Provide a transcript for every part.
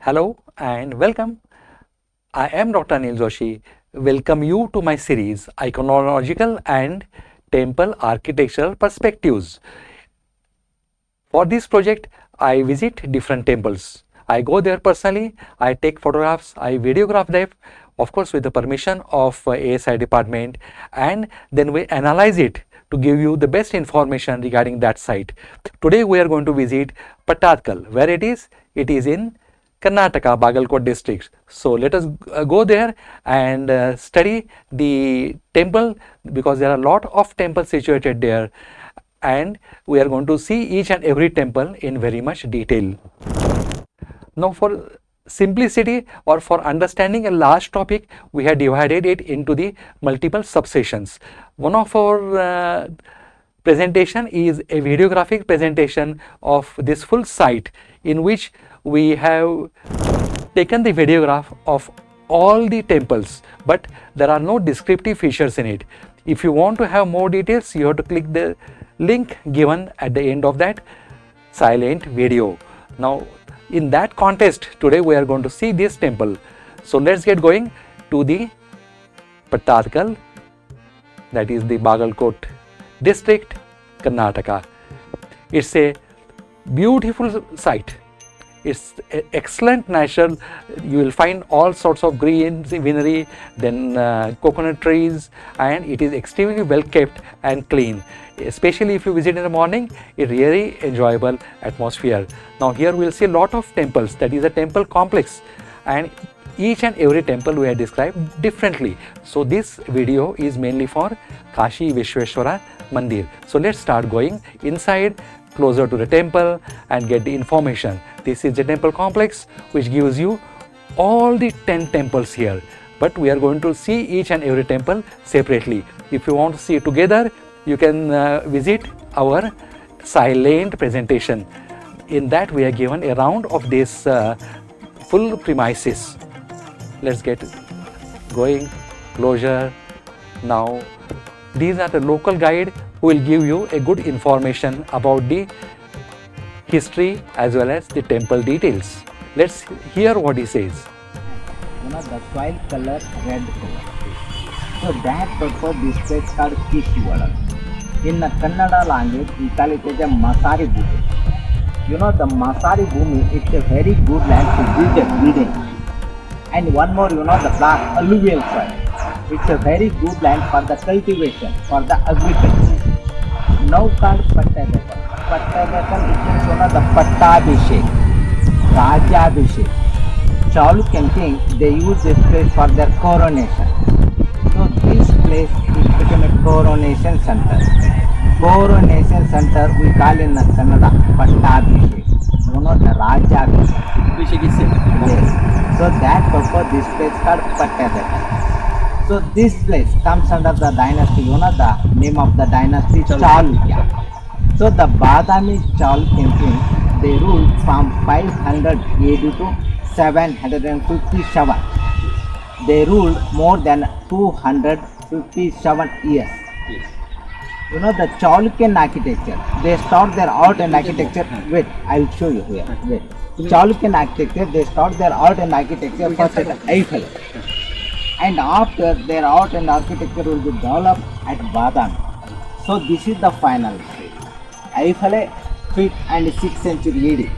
Hello and welcome. I am Dr. Anil Joshi. Welcome you to my series Iconological and Temple Architectural Perspectives. For this project, I visit different temples. I go there personally, I take photographs, I videograph them, of course with the permission of ASI department, and then we analyze it to give you the best information regarding that site. Today we are going to visit Pattadakkal. Where it is? It is in Karnataka, BAGALKOT district. So let us go there and study the temple, because there are a lot of temples situated there, and we are going to see each and every temple in very much detail. Now, for simplicity or for understanding a large topic, we have divided it into the multiple subsessions. One of our presentation is a videographic presentation of this full site, in which we have taken the videograph of all the temples, but there are no descriptive features in it. If you want to have more details, you have to click the link given at the end of that silent video. Now, in that context, today we are going to see this temple. So let's get going to the Pattadakkal, that is the Bagalkot district, Karnataka. It's a beautiful site. It's excellent natural. You will find all sorts of greenery, then coconut trees, and it is extremely well kept and clean. Especially if you visit in the morning, it really enjoyable atmosphere. Now here we will see a lot of temples. That is a temple complex, and each and every temple we have described differently. So this video is mainly for Kashi Vishweshwara Mandir. So let's start going inside, closer to the temple, and get the information. This is the temple complex which gives you all the 10 temples here, but we are going to see each and every temple separately. If you want to see it together, you can visit our silent presentation. In that we are given a round of this full premises. Let's get going closer. Now these are the local guide who will give you a good information about the history as well as the temple details. Let's hear what he says. The soil color red color. So that purpose this place called Kishi. In the Kannada language, we call it as a Masari Bhumi. The Masari Bhumi, it's a very good land to build a building. And one more, the black alluvial soil. It's a very good land for the cultivation, for the agriculture. Now called Pattadakkal. Pattadakkal, it means the Pattabishek, Rajabishek. Chalukyan king, they use this place for their coronation. So this place is become a coronation center. Coronation center we call in the Kannada Pattabishek. The Rajabishek is it. Yes. So that purpose this place called Pattadakkal. So this place comes under the dynasty, the name of the dynasty Chalukya. So the Badami Chalukyan king, they ruled from 500 AD to 757. They ruled more than 257 years. The Chalukyan architecture, they start their art and architecture with, I will show you here. Wait. Chalukyan architecture, they start their art and architecture first at AIHOLI. And after their art and architecture will be developed at Badami. So this is the final stage. AIHOLI 5th and 6th century AD.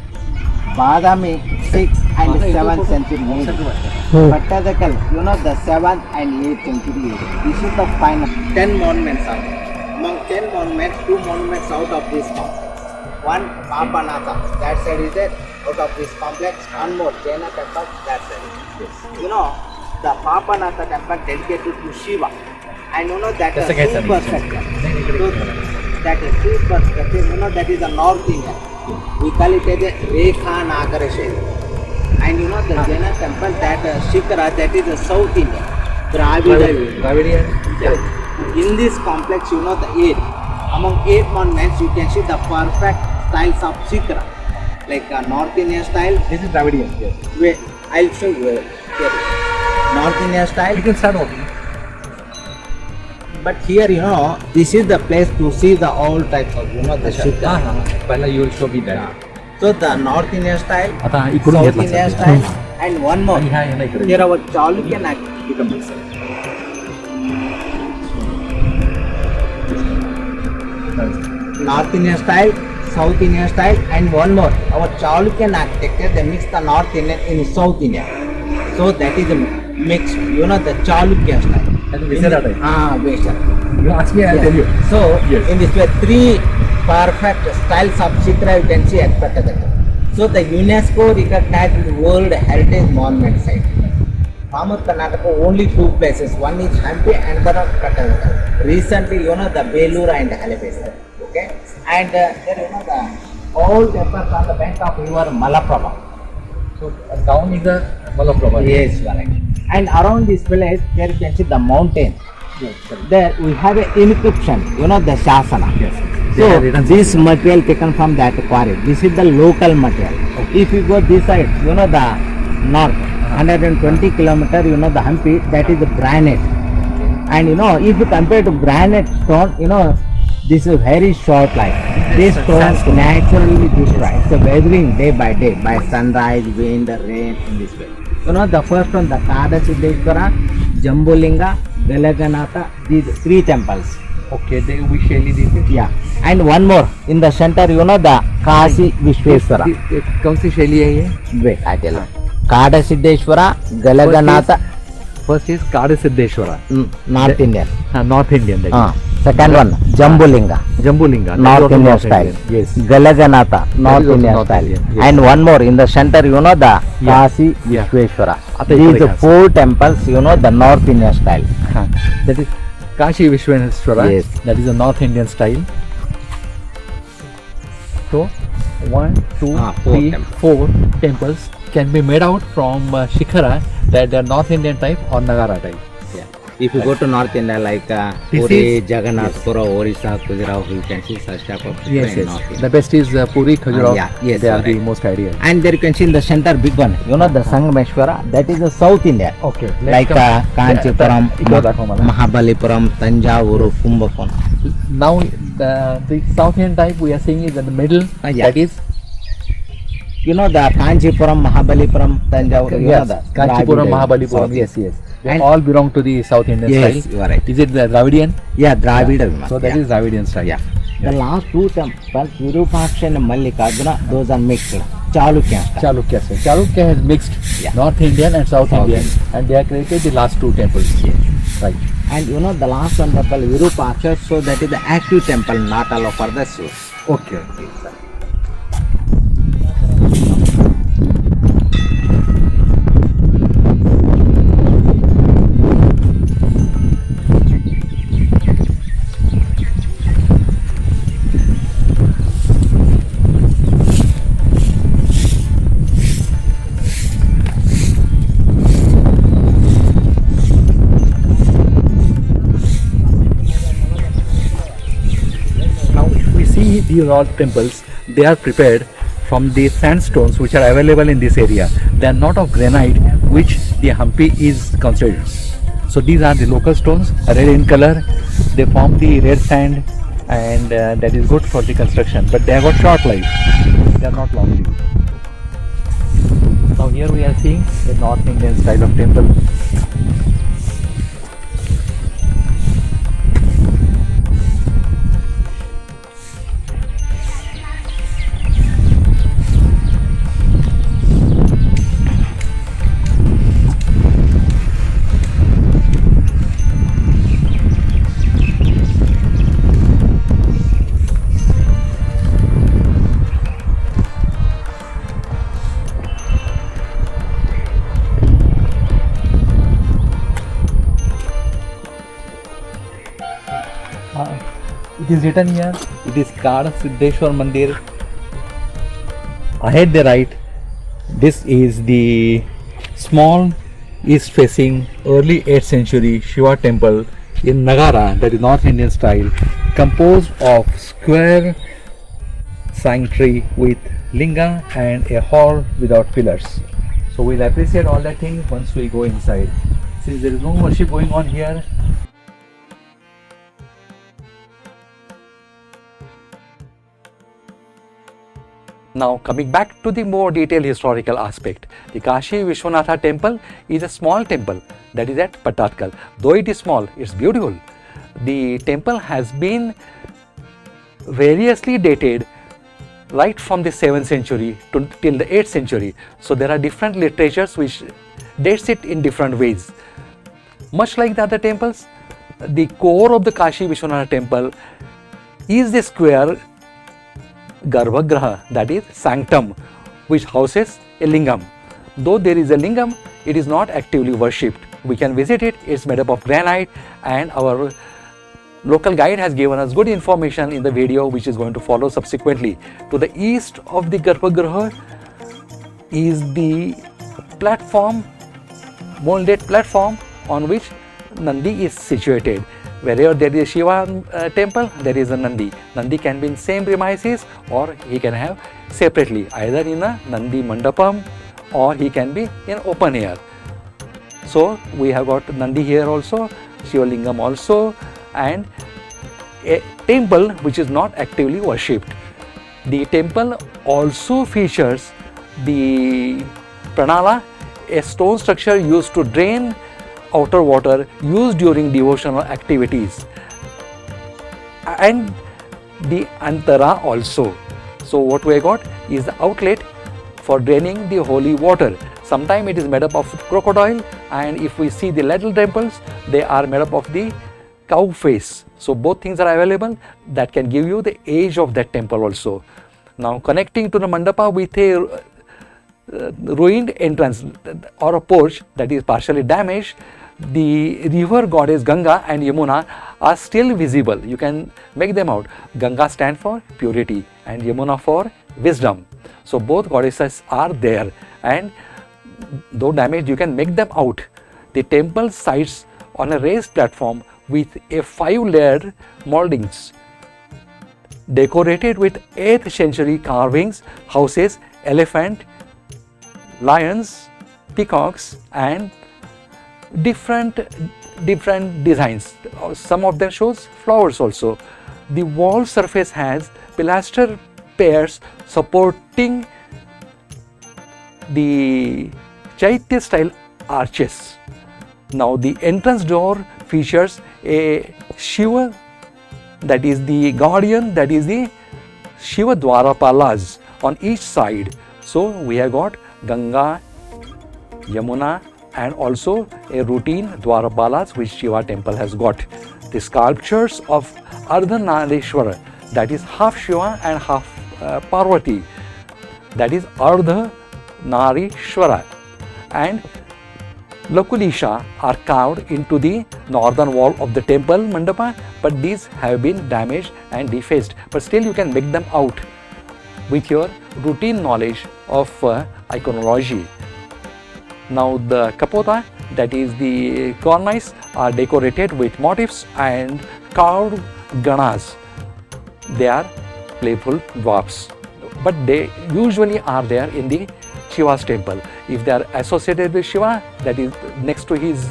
Badami 6th and 7th century AD. Pattadakkal, the 7th and 8th century AD. This is the final 10 monuments are there. Among 10 monuments, 2 monuments out of this complex. One Pattadakkal, that side is it, out of this complex. One more Jaina temple, that side. Yes. The Pattadakkal temple dedicated to Shiva, and that is super structure. So that is super structure. That is the North Indian. We call it as a Rekha Nagara Shaila. And the Jaina temple, that Shikara, that is the South Indian. Dravidian. Yeah. In this complex, the 8. Among 8 monuments, you can see the perfect styles of Shikara, like North Indian style. This is Dravidian. Yes. Wait, I'll show you here. North Indian style. You can start off. But here, this is the place to see the all types of, the Shikara. You will show me that. So the North Indian style, आता इकडून South घेतला Indian सध्या. style, and one more. आणि ह्या आहे ना इकडे. Here our Chalukyan become mixed. North Indian style, South Indian style, and one more. Our Chalukyan architecture, they mix the North Indian in South India. So that is a mix. You know the Chalukyan style. And Vishwanatha type. Vishwanatha. You ask me, I'll tell you. So Yes. in this way, three perfect styles of Chitra you can see at Pattadakkal. So the UNESCO recognized World Heritage Monument site. From Karnataka, only two places. One is Hampi and the other Pattadakkal. Recently, you know the Belur and Halebeedu. Okay, and there you know the all temples on the bank of river Malaprabha. So down is the Malaprabha. Yes, correct. And around this village, there you can see the mountain. Yes, correct. There we have an inscription, you know the Shasana. Yes. They have So written this material taken from that quarry. This is the local material. If you go this side, you know the north, 120 kilometer, you know the Hampi, that is the granite. And you know, if you compare to granite stone, you know, this is very short life. This stones naturally destroy. It's a weathering day by sunrise, wind, rain, in this way. You know, the first one, the Kadasiddeshwara, Jambulinga, Galaganatha, these three temples. Okay, they we shall this. Yeah. And one more, in the center, you know, the Kashi Vishweswara. कौन सी शैली है ये? Wait, I tell you. Kadasiddeshwara, Galaganatha, First is Kadasiddeshwara. North Indian. North Indian. That is. Second one, Jambulinga, Jambulinga. that is North also Indian style. Yes. Galaganatha, North also Indian North style. Indian, yes. And one more, in the center, you know, the Yeah. Kashi Yeah. Vishweswara. Ata ikade These Kashi. four temples, you know, the North Indian style. That is Kashi Vishwanatha. Yes. That is a North Indian style. So 1, 2, Four 3, temples. 4 temples can be made out from Shikhara, that they are North Indian type or Nagara type. Yeah. If you go to North India, like This Puri, is- Jagannath Pura, Orissa, Khajuraho, you can see such type of Yes, in yes. North India. The best is Puri, Khajuraho. Yeah, yes, They are the correct. most ideal. And there you can see in the center big one, you know, the Sangameshwara, that is the South India. Okay. Like Kanchipuram, Mahabali. Mahabalipuram, Tanjavuru, Kumbhakonam. Now the South Indian type we are seeing is in the middle. Yeah. That is You know the Kanchipuram, Mahabalipuram, Tanjavuru, you know yes, the Kanchipuram, Dravida, Mahabalipuram. South. Yes, yes. They And- all belong to the South Indian Yes, style. you are right. Is it the Dravidian? Yeah, Dravida. Vimasa, So that yeah. is Dravidian style. Yeah. The last two temples, Virupaksha and Mallikarjuna, those are mixed. Chalukyan style. Chalukya style. Chalukya has mixed Yeah. North Indian and South South Indian, Indian. and they have created the last two temples. Right. And you know the last one temple, Virupaksha, so that is the active temple, not allowed for the show. Okay. Now, if we see these all temples, they are prepared from the sandstones which are available in this area. They are not of granite, which the Hampi is considered. So these are the local stones, red in color. They form the red sand, and that is good for the construction. But they have got short life. They are not long lived. Now here we are seeing the North Indian style of temple. It is written here, it is Kada Siddheshwar Mandir. Ahead the right, this is the small east facing early 8th century Shiva temple in Nagara, that is North Indian style, composed of square sanctuary with linga and a hall without pillars. So we'll appreciate all that thing once we go inside. Since there is no worship going on here, Now coming back to the more detailed historical aspect, the Kashi Vishwanatha temple is a small temple that is at Pattadakkal. Though it is small, it's beautiful. The temple has been variously dated right from the 7th century till the 8th century. So there are different literatures which dates it in different ways. Much like the other temples, the core of the Kashi Vishwanatha temple is the square Garbhagraha, that is sanctum, which houses a lingam. Though there is a lingam, it is not actively worshipped. We can visit it. It's made up of granite, and our local guide has given us good information in the video which is going to follow subsequently. To the east of the Garbhagraha is the platform, molded platform on which Nandi is situated. Wherever there is a Shiva temple, there is a Nandi. Nandi can be in same premises, or he can have separately, either in a Nandi Mandapam or he can be in open air. So we have got Nandi here also, Shiva Lingam also, and a temple which is not actively worshipped. The temple also features the Pranala, a stone structure used to drain outer water used during devotional activities, and the Antara also. So what we got is the outlet for draining the holy water. Sometimes it is made up of crocodile, and if we see the little temples, they are made up of the cow face. So both things are available that can give you the age of that temple also. Now connecting to the mandapa with a ruined entrance or a porch that is partially damaged, the river goddess Ganga and Yamuna are still visible. You can make them out. Ganga stands for purity and Yamuna for wisdom. So both goddesses are there, and though damaged, you can make them out. The temple sits on a raised platform with a 5-layered moldings decorated with 8th century carvings, houses, elephant, lions, peacocks, and different designs. Some of them shows flowers also. The wall surface has pilaster pairs supporting the Chaitya style arches. Now the entrance door features a Shiva, that is the guardian, that is the Shiva Dwarapalas on each side. So we have got Ganga, Yamuna, and also a routine Dwarapalas which Shiva temple has got. The sculptures of Ardhanarishwara, that is half Shiva and half Parvati, that is Ardhanarishwara, and Lakulisha are carved into the northern wall of the temple mandapa, but these have been damaged and defaced. But still you can make them out with your routine knowledge of iconology. Now the kapota, that is the cornice, are decorated with motifs and carved ganas. They are playful dwarfs, but they usually are there in the Shiva's temple. If they are associated with Shiva, that is next to his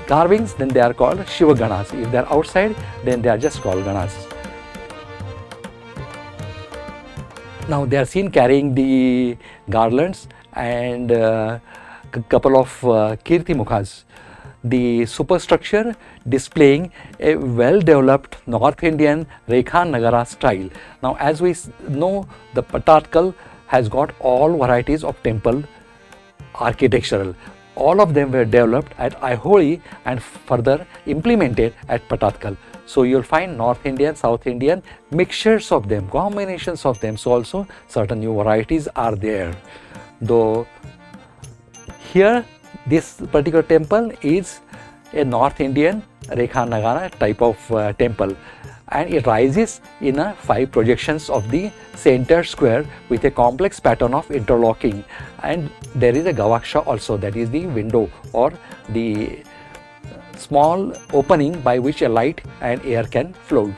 carvings, then they are called Shiva Ganas. If they are outside, then they are just called Ganas. Now they are seen carrying the garlands and couple of Kirti Mukhas. The superstructure displaying a well-developed North Indian Rekha Nagara style. Now as we know, the Pattadakkal has got all varieties of temple architectural. All of them were developed at ICONOGRAPHY and further implemented at Pattadakkal. So you'll find North Indian, South Indian, mixtures of them, combinations of them. So also certain new varieties are there. Though here this particular temple is a North Indian Rekha Nagara type of temple, and it rises in 5 projections of the center square with a complex pattern of interlocking, and there is a gavaksha also, that is the window or the small opening by which a light and air can flow.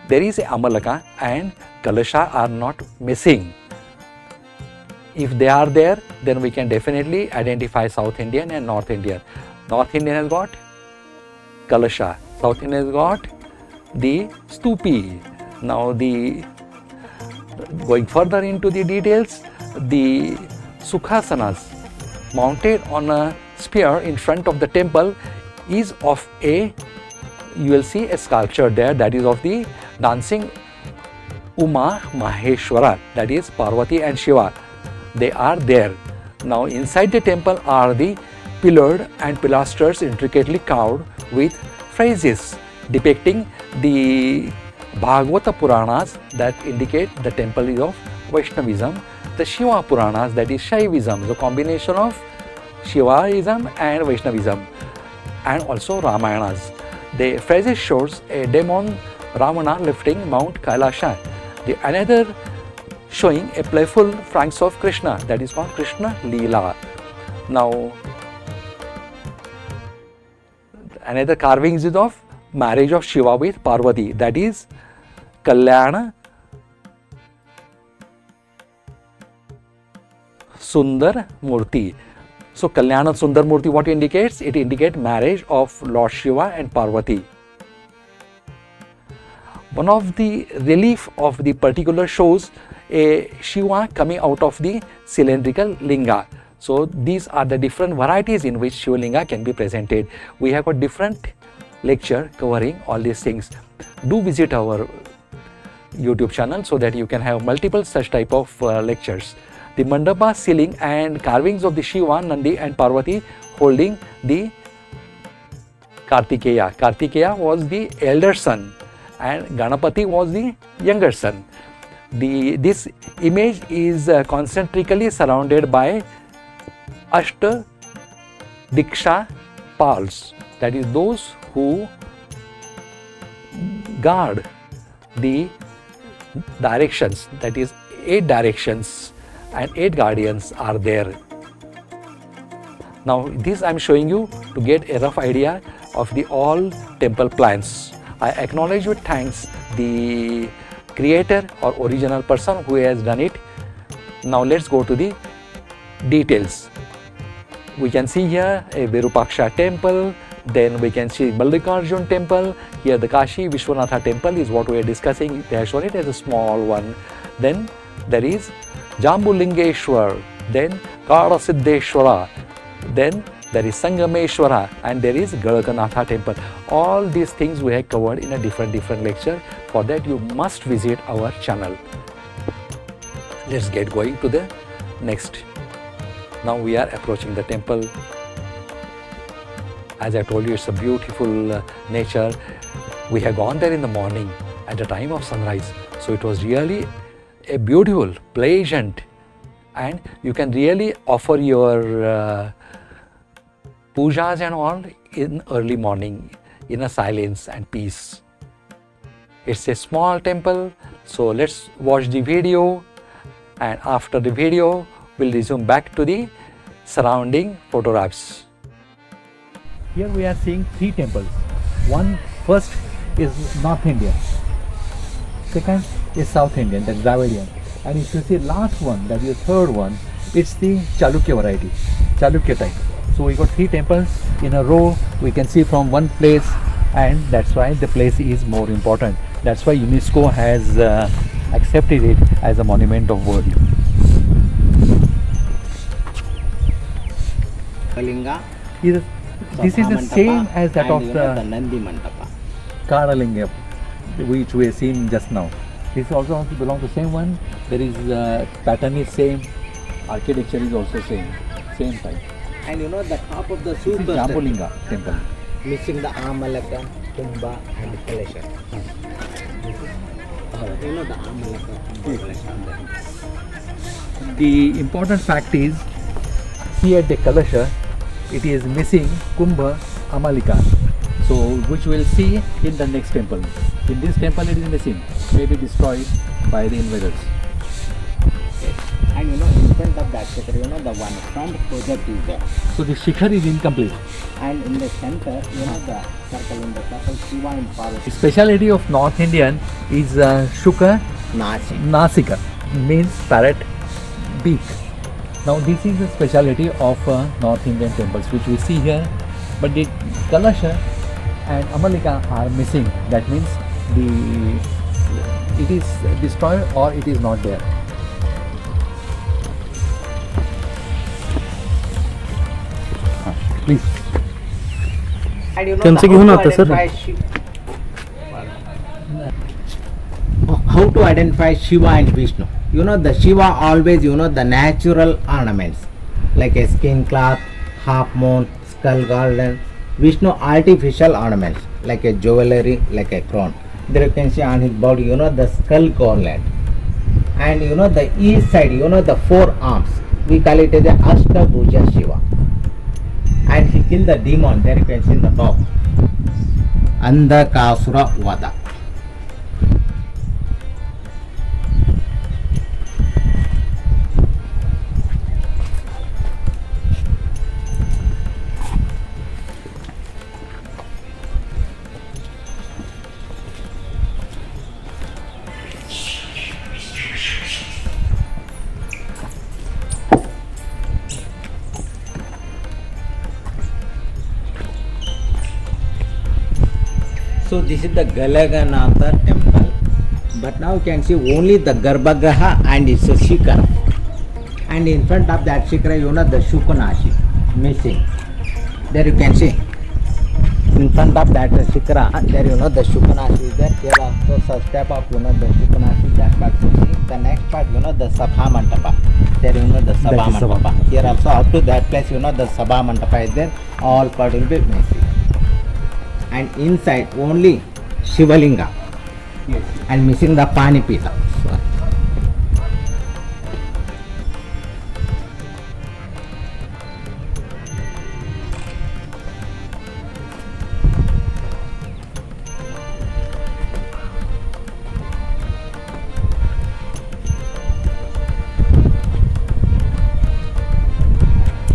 There is a amalaka and kalasha are not missing. If they are there, then we can definitely identify South Indian and North Indian. North Indian has got kalasha, South Indian has got the stupi. Now the Going further into the details, the Sukhasanas mounted on a spear in front of the temple is of a, you will see a sculpture there, that is of the dancing Uma Maheshwara, that is Parvati and Shiva. They are there. Now inside the temple are the pillared and pilasters intricately carved with phrases depicting the Bhagavata Puranas that indicate the temple is of Vaishnavism, the Shiva Puranas that is Shaivism, the combination of Shivaism and Vaishnavism, and also Ramayanas. The phrases shows a demon Ravana lifting Mount Kailasha. The another showing a playful pranks of Krishna, that is called Krishna Leela. Now another carvings is of marriage of Shiva with Parvati, that is Kalyana Sundar Murti. So Kalyana Sundar Murti, what indicates? It indicates marriage of Lord Shiva and Parvati. One of the relief of the particular shows a Shiva coming out of the cylindrical linga. So these are the different varieties in which Shiva linga can be presented. We have got different lecture covering all these things. Do visit our YouTube channel so that you can have multiple such type of lectures. The mandapa ceiling and carvings of the Shiva, Nandi and Parvati holding the Kartikeya. Kartikeya was the elder son and Ganapati was the younger son. This image is concentrically surrounded by Ashta Diksha Pals, that is those who guard the directions, that is 8 directions and 8 guardians are there. Now this I am showing you to get a rough idea of the all temple plans. I acknowledge with thanks the creator or original person who has done it. Now let's go to the details. We can see here a Virupaksha temple, then we can see Mallikarjun temple. Here the Kashi Vishwanatha temple is what we are discussing. They have shown it as a small one. Then there is Jambulingeshwar, then Karasiddheshwara, then there is Sangameshwara, and there is Gadakanatha temple. All these things we have covered in a different lecture. For that you must visit our channel. Let's get going to the next. Now we are approaching the temple. As I told you, it's a beautiful nature. We have gone there in the morning at the time of sunrise. So it was really a beautiful, pleasant, and you can really offer your pujas and all in early morning in a silence and peace. It's a small temple, so let's watch the video, and after the video we'll resume back to the surrounding photographs. Here we are seeing 3 temples. First is North Indian, second is South Indian, that's Dravidian, and if you see last one, that is third one, it's the Chalukya variety, Chalukya type. So we got 3 temples in a row. We can see from one place, and that's why the place is more important. That's why UNESCO has accepted it as a monument of world. Kalinga. This is the same as that of the Nandi Mandapa. Karalinga, which we have seen just now. This also belongs to the same one. There is pattern is same, architecture is also same type. And you know the top of the super Jambulinga temple. missing the Amalaka, Kumbha and Kalasha. You know the Amalaka, Kumbha, Kalasha. The important fact is, see at the Kalasha, it is missing Kumbha Amalika. So which we'll see in the next temple. In this temple it is missing, maybe destroyed by the invaders. And you know, in front of that Shikhar, you know, the one front project is there. So the Shikhar is incomplete. And in the center, you know, the circle in the circle, Shiva and Parvati. The speciality of North Indian is Shukha Nasika, means parrot beak. Now this is the speciality of North Indian temples which we see here, but the Kalasha and Amalika are missing. That means the it is destroyed or it is not there. Please. And you know त्यांचं घेऊन आता sir. how to identify Shiva and Vishnu. You know the Shiva always, you know, the natural ornaments like a skin cloth, half moon, skull garland. Vishnu artificial ornaments like a jewelry, like a crown. There you can see on his body, you know, the skull garland. And you know the east side, you know, the four arms, we call it as a Ashtabhuja Shiva. And he killed the demon. There you can see in the top, Andhakasura Vada. So this is the Galaganatha temple, but now you can see only the Garbhagriha and its a Shikara, and in front of that Shikara, you know, the Shukunashi missing. There you can see in front of that Shikara, there you know the Shukunashi is there. Here also such type of, you know, the Shukunashi, that part you see. The next part, you know, the Sabha Mantapa. There you know the Sabha Mantapa. Here also up to that place, you know, the Sabha Mantapa is there. All part will be missing. And inside only Shivalinga. Yes. And missing the Pani Pita.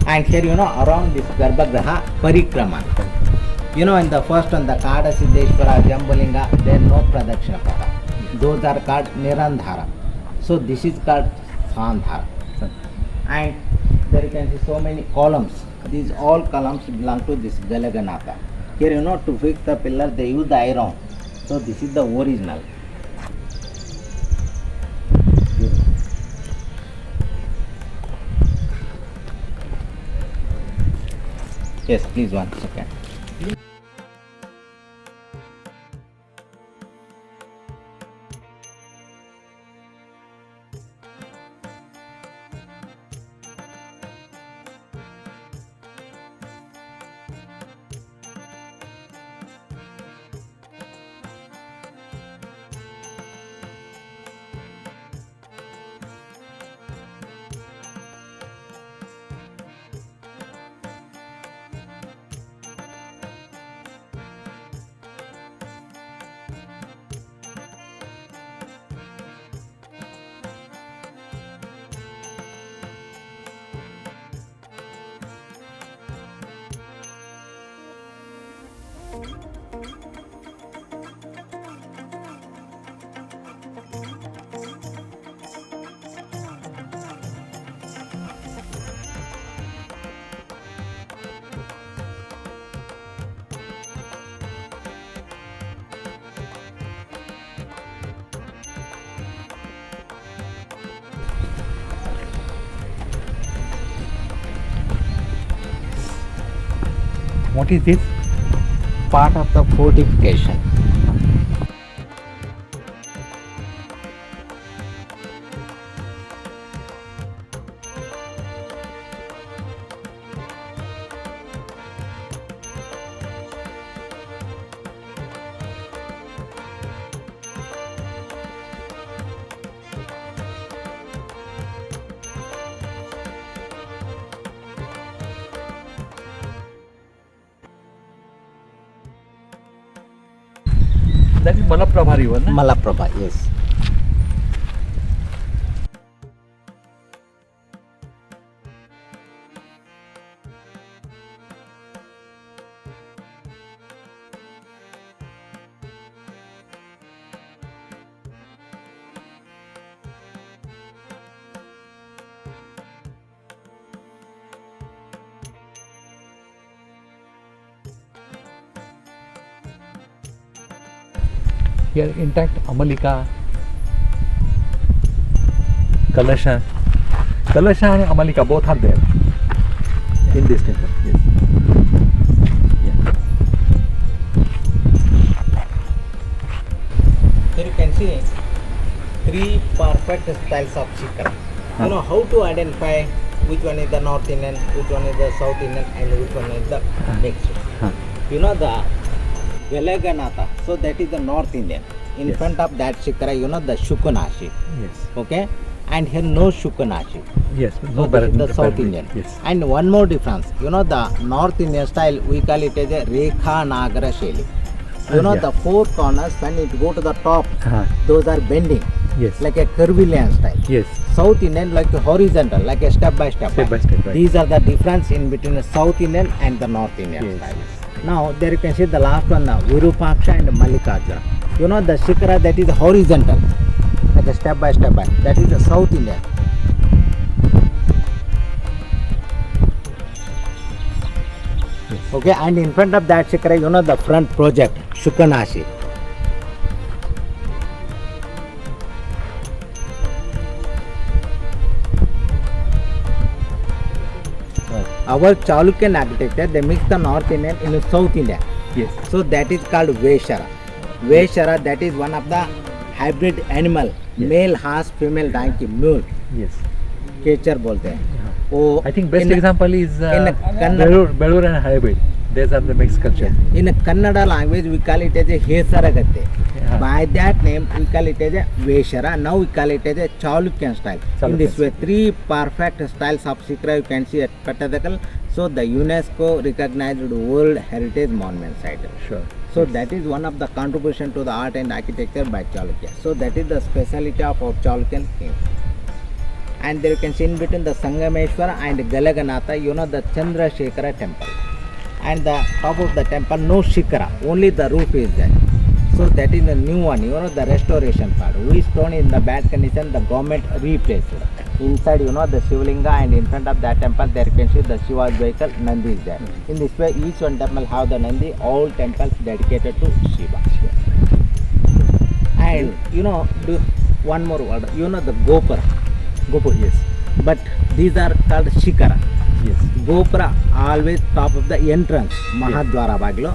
And here, you know, around this Garbhagriha Parikrama. You know, in the first one, the Kada Siddheshwara, Jambulinga, there is no Pradakshina Pata. Those are called Nirandhara. So this is called Sandhara. And there you can see so many columns. These all columns belong to this Galaganatha. Here, you know, to fix the pillar, they use the iron. So this is the original. Yes, please, 1 second. What is this? Part of the fortification. That is Malaprabha river, na? Malaprabha, yes. Here intact Amalika Kalasha and Amalika both are there in this temple. Yes. Yeah. Here you can see 3 perfect styles of shikara. You know how to identify which one is the North Indian, which one is the South Indian, and which one is the mixed. You know the Velaganatha, so that is the North Indian. In front of that shikara, you know the Shukunashi. Yes. Okay, and here no Shukunashi. Yes. So this is the South Indian. Yes. And one more difference, you know the North Indian style, we call it as a Rekha Nagara Shaili. You know the 4 corners, when it go to the top, those are bending. Yes. Like a curvilinear style. Yes. South Indian like a horizontal, like a step by step. Step by step, right. These are the difference in between the South Indian and the North Indian style. Now there you can see the last one, Virupaksha and Mallikarjuna. You know the shikara that is horizontal, like a step by step. That is the South Indian. Yes. Okay, and in front of that shikara, you know the front project, Shukanashi. Our Chalukyan architecture, they mix the North Indian in the South Indian. Yes. So that is called Veshara. Veshara, that is one of the hybrid animal, male horse, female donkey, mule. Yes. Kecher bolte hain. Oh, I think best example is Belur and hybrid. These are the mixed culture. In a Kannada language, we call it as a Hesaragatte. By that name, we call it as a Veshara. Now we call it as a Chalukyan style. In this way, 3 perfect styles of shikara you can see at Pattadakkal. So the UNESCO recognized World Heritage Monument site. Sure. So that is one of the contribution to the art and architecture by Chalukya. So that is the speciality of our Chalukyan kings. And there you can see in between the Sangameshwara and Galaganatha, you know the Chandrasekhara temple. And the top of the temple, no shikara, only the roof is there. So that is the new one, you know, the restoration part. We stone in the bad condition, the government replaced. Inside, you know, the Shivlinga, and in front of that temple, there you can see the Shiva's vehicle, Nandi is there. In this way, each one temple have the Nandi, all temples dedicated to Shiva. And, you know, one more word, you know, the Gopura. Gopur, yes. But these are called shikara. Yes. Gopura always top of the entrance, Mahadwara Baglo.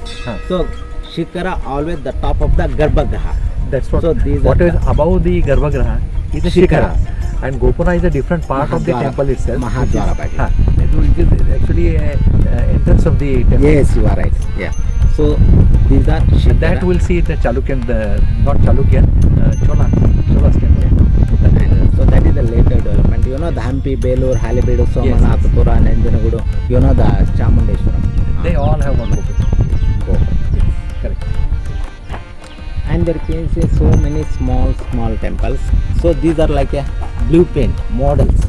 So shikara always the top of the Garbhagriha. That's what. So these what are is above the Garbhagriha is a shikara. And Gopura is a different part of the temple itself. Mahadwara Baglo. It is actually entrance of the temple. Yes, you are right. Yeah. So these are shikara. And that we'll see the Chalukyan, not Chalukyan, Chola's temple. So that is the later development. You know the Hampi, Belur, Halebeedu, Somanathapura, Nanjanagudu. You know the Chamundeshwaram. They all have one Gopur. Yes, correct. And there can see so many small temples. So these are like a blueprint models.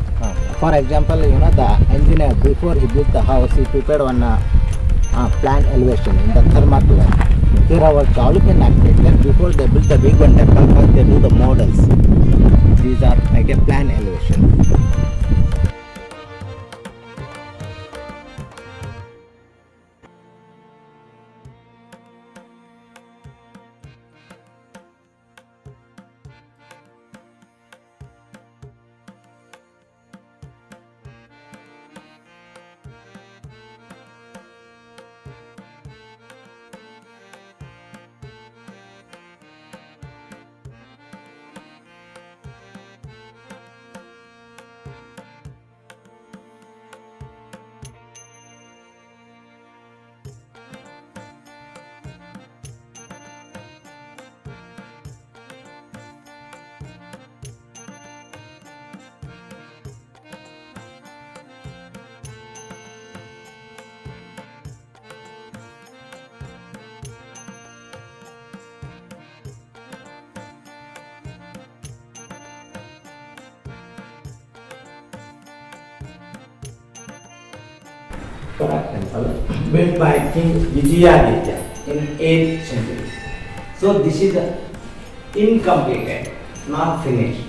For example, you know the engineer before he built the house, he prepared one plan elevation in the thermocline. Here our Chalukyan architecture, before they build the big one temple, first they do the models. These are like a plan elevation. Temple built by King Vijayaditya in 8th century. So this is incompleted, not finished.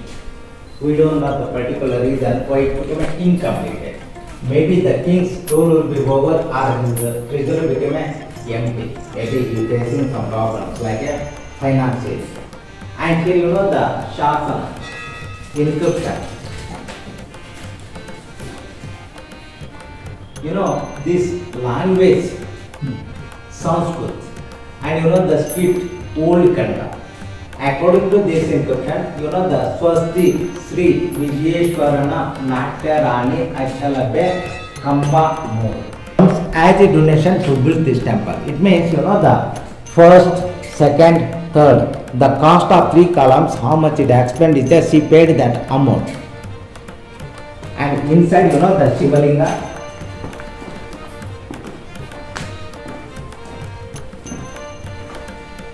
We don't know the particular reason why it became incompleted. Maybe the king's rule will be over or his treasury became empty. Maybe he is facing some problems like a financial. And here you know the Shasana, inscription. this language, Sanskrit, and the script, Old Kannada. According to this encryption, the Swasti Sri Vijayeshwarana Natya Rani Achalabe Kampa More. As a donation to build this temple, it means the first, second, third, the cost of 3 columns, how much it expenditure, she paid that amount. And inside, the Shivalinga.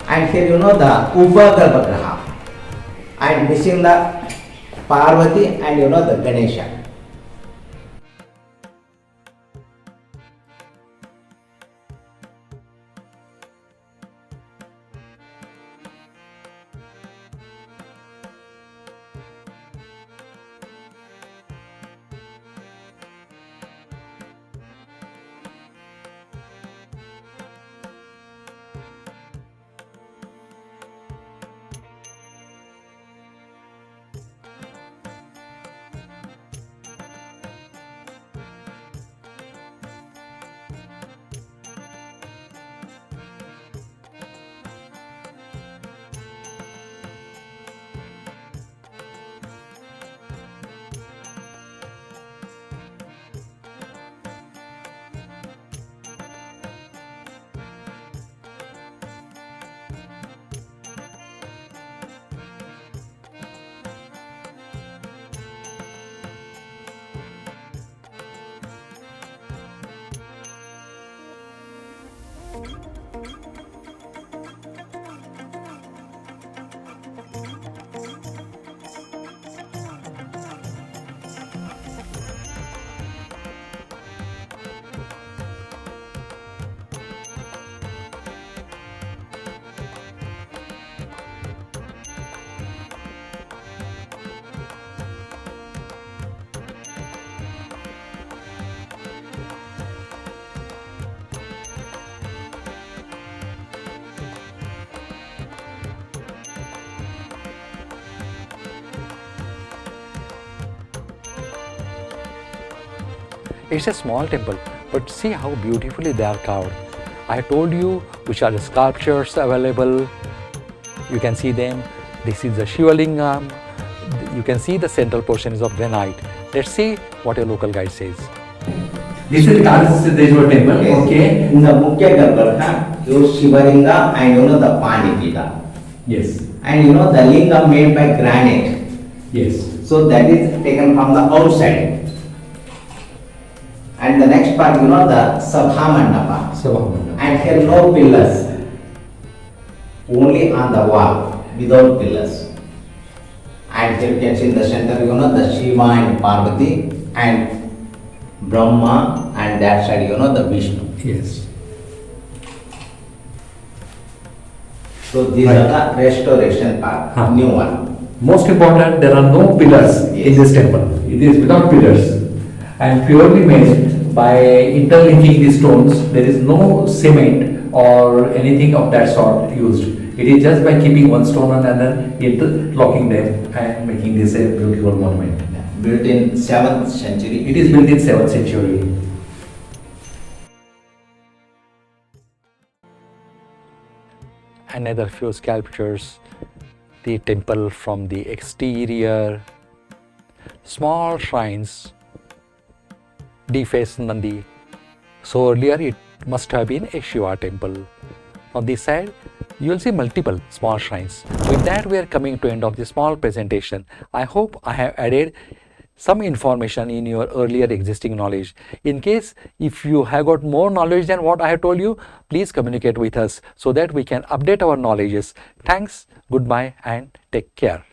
And here the Upagarbhagraha, and missing the Parvati and the Ganesha. It's a small temple, but see how beautifully they are carved. I told you which are the sculptures available. You can see them. This is the Shivalingam. You can see the central portion is of granite. Let's see what a local guide says. This is Karnataka temple. Yes. Okay. In the Mukhya Garbha, your Shivalinga and the Panipita. Yes. And the linga made by granite. Yes. So that is taken from the outside. And the next part, the Sabha Mandapa. So, And here no pillars. Only on the wall, without pillars. And here you can see in the center, the Shiva and Parvati and Brahma, and that side, the Vishnu. yes. So these Right. are the restoration part, Huh. new one. Most important, there are no pillars in Yes. this temple. It is without pillars and purely made by interlinking the stones. There is no cement or anything of that sort used. It is just by keeping one stone on another, interlocking them and making this a beautiful monument. Built in 7th century. It is built in 7th century. Another few sculptures, the temple from the exterior, small shrines, defaced Nandi. So earlier it must have been a Shiva temple. On this side, you will see multiple small shrines. With that, we are coming to end of the small presentation. I hope I have added some information in your earlier existing knowledge. In case if you have got more knowledge than what I have told you, please communicate with us so that we can update our knowledges. Thanks, goodbye and take care.